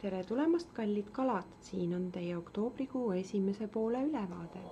Tere tulemast, kallid kalad! Siin on teie oktoobrikuu esimese poole ülevaade.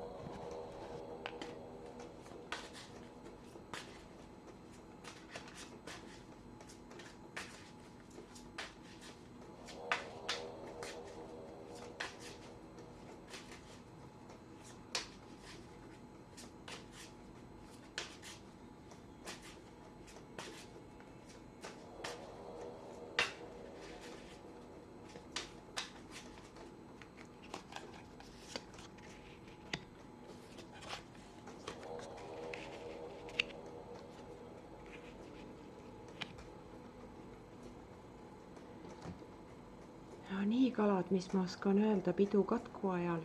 No nii, kalad, mis ma oskan öelda pidu katku ajal.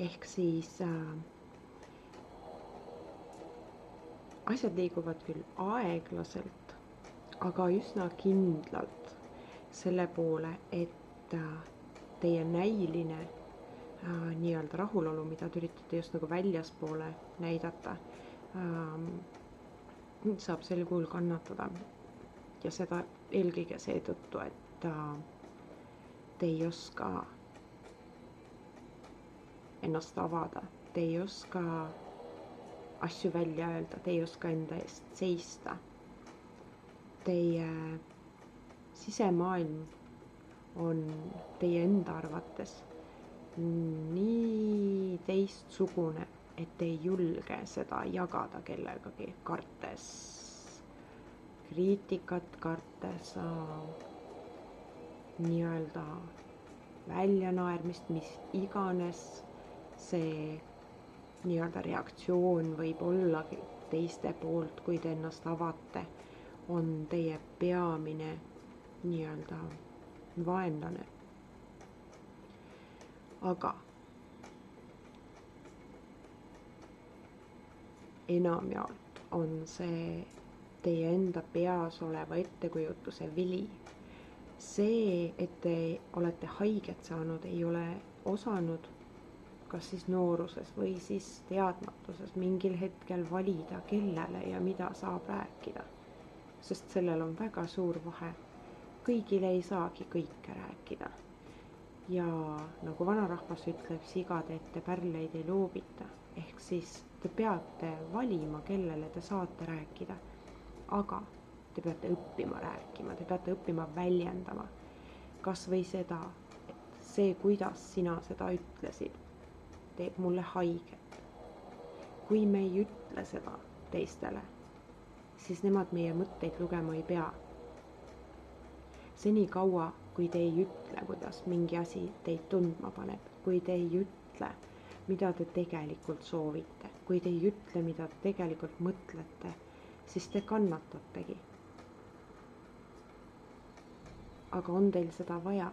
Ehk siis asjad liiguvad küll aeglaselt, aga üsna kindlalt selle poole, et teie näiline nii-öelda rahulolu, mida te üritate just nagu väljaspoole näidata, saab sel kuul kannatada. Ja seda eelkõige seetõttu, et te ei oska ennast avada, te ei oska asju välja öelda, te ei oska enda eest seista. Teie sisemaailm on teie enda arvates nii teistsugune, et te ei julge seda jagada kellegagi, kartes kriitikat, kartes nii-öelda väljanaermist, mis iganes see nii-öelda reaktsioon võib ollagi teiste poolt, kui te ennast avate, on teie peamine nii-öelda vaenlane. Aga enamjaolt on see teie enda peas oleva ettekujutuse vili. See, et te olete haiget saanud, ei ole osanud kas siis nooruses või siis teadmatuses mingil hetkel valida, kellele ja mida saab rääkida. Sest sellel on väga suur vahe. Kõigile ei saagi kõike rääkida. Ja nagu vanarahvas ütleb, sigade ette pärleid ei loobita. Ehk siis te peate valima, kellele te saate rääkida. Aga te peate õppima rääkima, te peate õppima väljendama. Kas või seda, et see, kuidas sina seda ütlesid, teeb mulle haiget. Kui me ei ütle seda teistele, siis nemad meie mõtteid lugema ei pea. Seni kaua, kui te ei ütle, kuidas mingi asi teid tundma paneb, kui te ei ütle, mida te tegelikult soovite, kui te ei ütle, mida te tegelikult mõtlete, siis te kannatategi. Aga on teil seda vaja?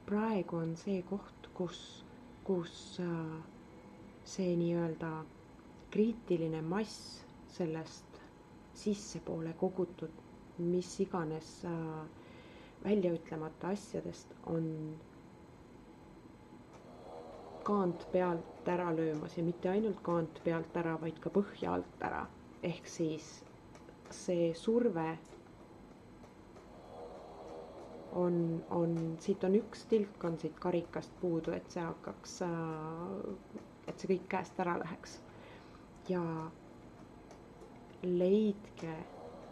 Praegu on see koht, kus see nii-öelda kriitiline mass sellest sissepoole kogutud mis iganes väljaütlemata asjadest on kaant pealt ära löömas ja mitte ainult kaant pealt ära, vaid ka põhja alt ära. Ehk siis see surve siit on üks tilk, on siit karikast puudu, et see hakkaks, et see kõik käest ära läheks. Ja leidke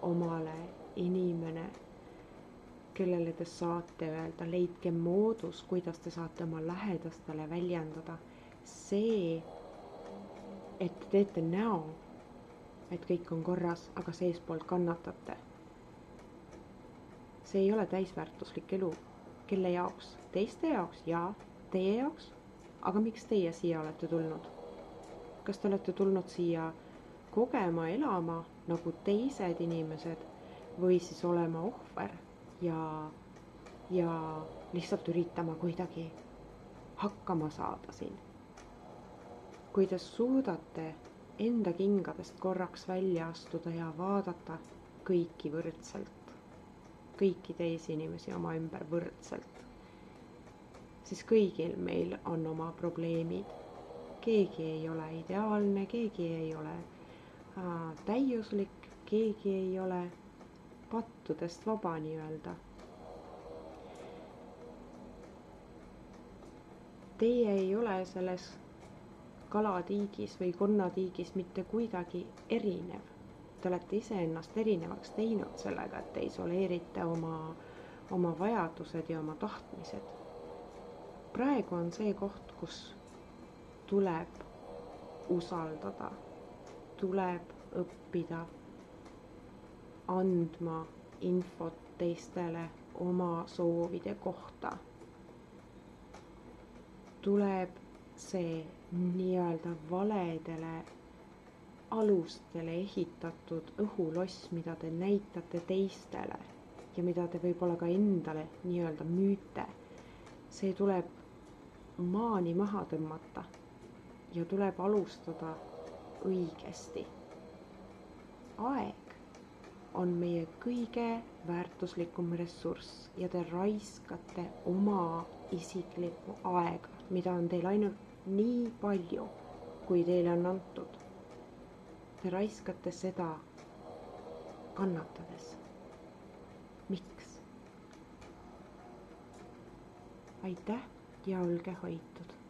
omale inimene, kellele te saate öelda, leidke moodus, kuidas te saate oma lähedastele väljendada. See, et te teete näo, et kõik on korras, aga seespoolt kannatate. See ei ole täisväärtuslik elu. Kelle jaoks? Teiste jaoks? Jaa, teie jaoks? Aga miks teie siia olete tulnud? Kas te olete tulnud siia kogema, elama nagu teised inimesed või siis olema ohver ja lihtsalt üritama kuidagi hakkama saada siin? Kui te suudate enda kingadest korraks välja astuda ja vaadata kõiki võrdselt, kõiki teisi inimesi oma ümber võrdselt, siis kõigil meil on oma probleemid. Keegi ei ole ideaalne, keegi ei ole täiuslik, keegi ei ole pattudest vaba nii-öelda. Teie ei ole selles kalatiigis või konnatiigis mitte kuidagi erinev. Te olete iseennast erinevaks teinud sellega, et te isoleerite oma vajadused ja oma tahtmised. Praegu on see koht, kus tuleb usaldada, tuleb õppida andma infot teistele oma soovide kohta. Tuleb see nii-öelda valedele alustele ehitatud õhuloss, mida te näitate teistele ja mida te võib-olla ka endale nii-öelda müüte. See tuleb maani maha tõmmata ja tuleb alustada õigesti. Aeg on meie kõige väärtuslikum ressurss ja te raiskate oma isiklikku aega, mida on teil ainult nii palju, kui teile on antud. Te raiskate seda kannatades. Miks? Aitäh ja olge hoitud!